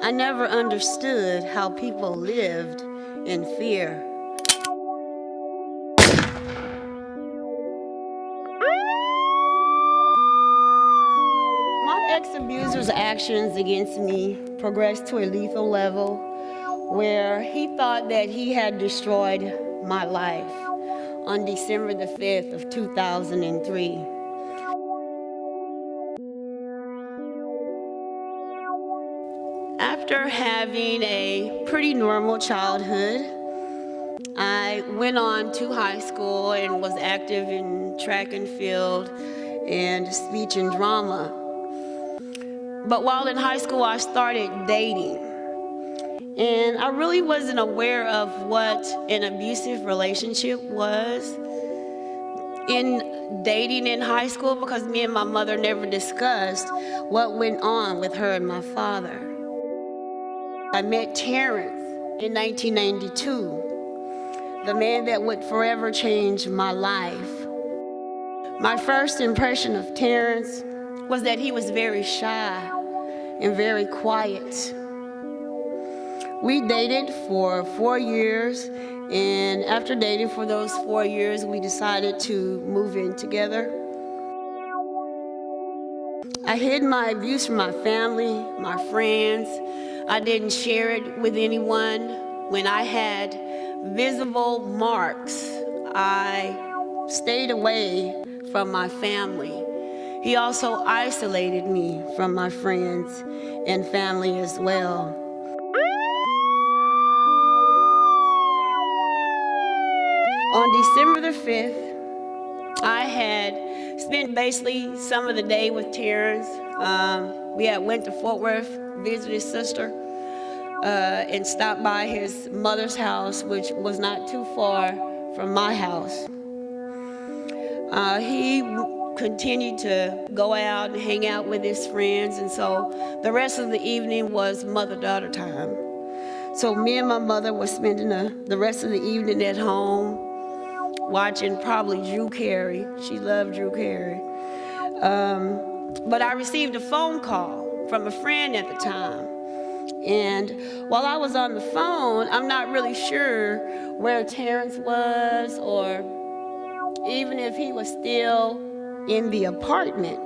I never understood how people lived in fear. My ex-abuser's actions against me progressed to a lethal level where he thought that he had destroyed my life on December the 5th of 2003. After having a pretty normal childhood, I went on to high school and was active in track and field and speech and drama. But while in high school, I started dating. And I really wasn't aware of what an abusive relationship was in dating in high school because me and my mother never discussed what went on with her and my father. I met Terrence in 1992, the man that would forever change my life. My first impression of Terrence was that he was very shy and very quiet. We dated for 4 years, and after dating for those 4 years, we decided to move in together. I hid my abuse from my family, my friends. I didn't share it with anyone. When I had visible marks, I stayed away from my family. He also isolated me from my friends and family as well. On December the 5th, I had spent basically some of the day with Terrence. We had went to Fort Worth, visited his sister, and stopped by his mother's house, which was not too far from my house. He continued to go out and hang out with his friends, and so the rest of the evening was mother-daughter time. So me and my mother were spending the rest of the evening at home, watching probably Drew Carey. She loved Drew Carey. But I received a phone call from a friend at the time. And while I was on the phone, I'm not really sure where Terrence was or even if he was still in the apartment.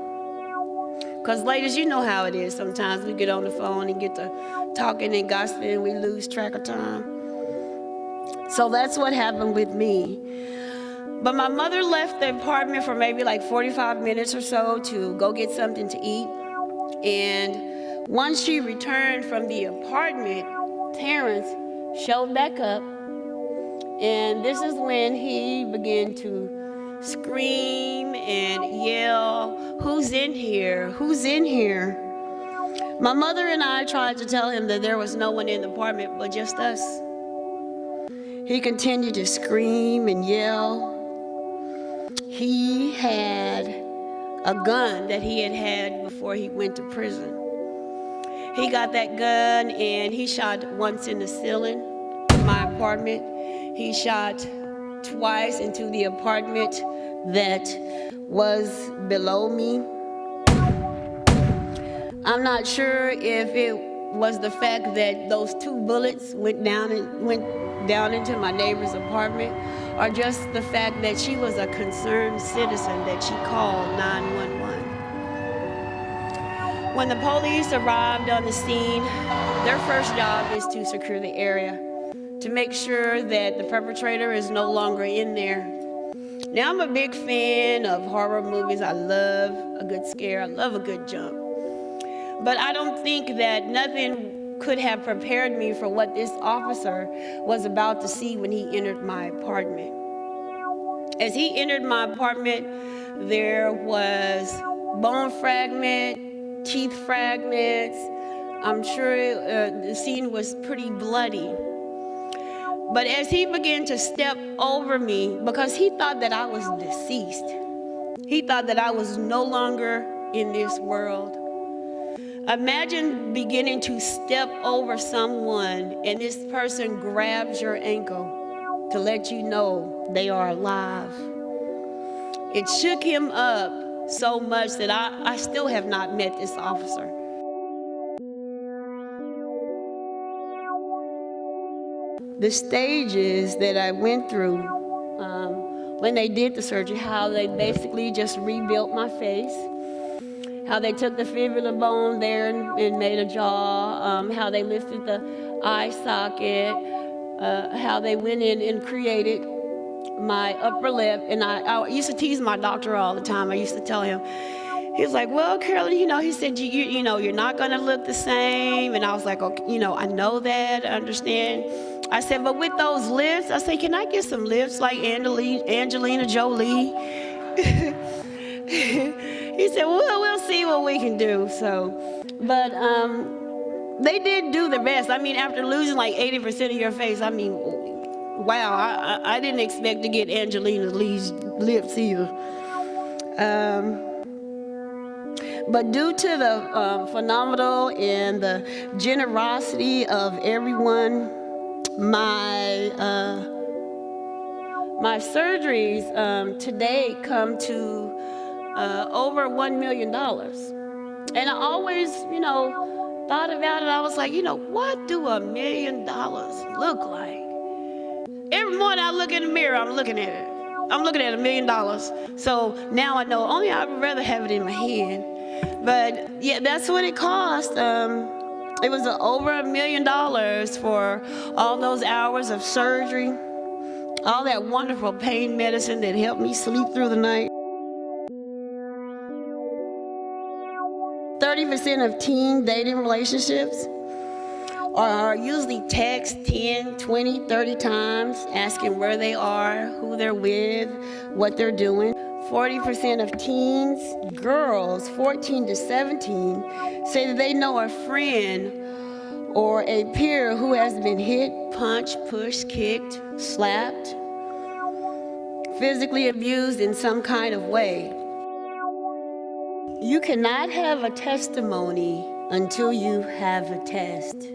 Because ladies, you know how it is. Sometimes we get on the phone and get to talking and gossiping and we lose track of time. So that's what happened with me. But my mother left the apartment for maybe like 45 minutes or so to go get something to eat. And once she returned from the apartment, Terrence showed back up. And this is when he began to scream and yell, "Who's in here? Who's in here?" My mother and I tried to tell him that there was no one in the apartment but just us. He continued to scream and yell. He had a gun that he had before he went to prison. He got that gun and he shot once in the ceiling of my apartment. He shot twice into the apartment that was below me. I'm not sure if it was the fact that those 2 bullets went down into my neighbor's apartment, or just the fact that she was a concerned citizen that she called 911. When the police arrived on the scene, their first job is to secure the area, to make sure that the perpetrator is no longer in there. Now, I'm a big fan of horror movies. I love a good scare. I love a good jump. But I don't think that nothing could have prepared me for what this officer was about to see when he entered my apartment. As he entered my apartment, there was bone fragment, teeth fragments. I'm sure the scene was pretty bloody. But as he began to step over me, because he thought that I was deceased, he thought that I was no longer in this world. Imagine beginning to step over someone and this person grabs your ankle to let you know they are alive. It shook him up so much that I still have not met this officer. the stages that I went through when they did the surgery, how they basically just rebuilt my face, how they took the fibula bone there and made a jaw, how they lifted the eye socket, how they went in and created my upper lip. And I used to tease my doctor all the time. I used to tell him, he was like, well, Carolyn, he said, you know, you're not going to look the same. And I was like, okay, I know that, I understand. I said, but with those lips, I said, can I get some lips like Angelina Jolie? He said, well, we'll see what we can do. So, but they did do the best. I mean, after losing like 80% of your face, I mean, wow, I didn't expect to get Angelina Jolie's lips either. But due to the phenomenal and the generosity of everyone, my surgeries today come to over $1 million. And I always, thought about it. I was like, what do $1 million look like? Every morning I look in the mirror, I'm looking at it. I'm looking at $1 million. So now I know, only I would rather have it in my hand. But yeah, that's what it cost. It was over $1 million for all those hours of surgery, all that wonderful pain medicine that helped me sleep through the night. 30% of teen dating relationships are usually text 10, 20, 30 times, asking where they are, who they're with, what they're doing. 40% of teens, girls, 14 to 17, say that they know a friend or a peer who has been hit, punched, pushed, kicked, slapped, physically abused in some kind of way. You cannot have a testimony until you have a test.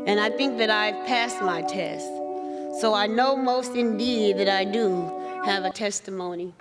And I think that I've passed my test. So I know most indeed that I do have a testimony.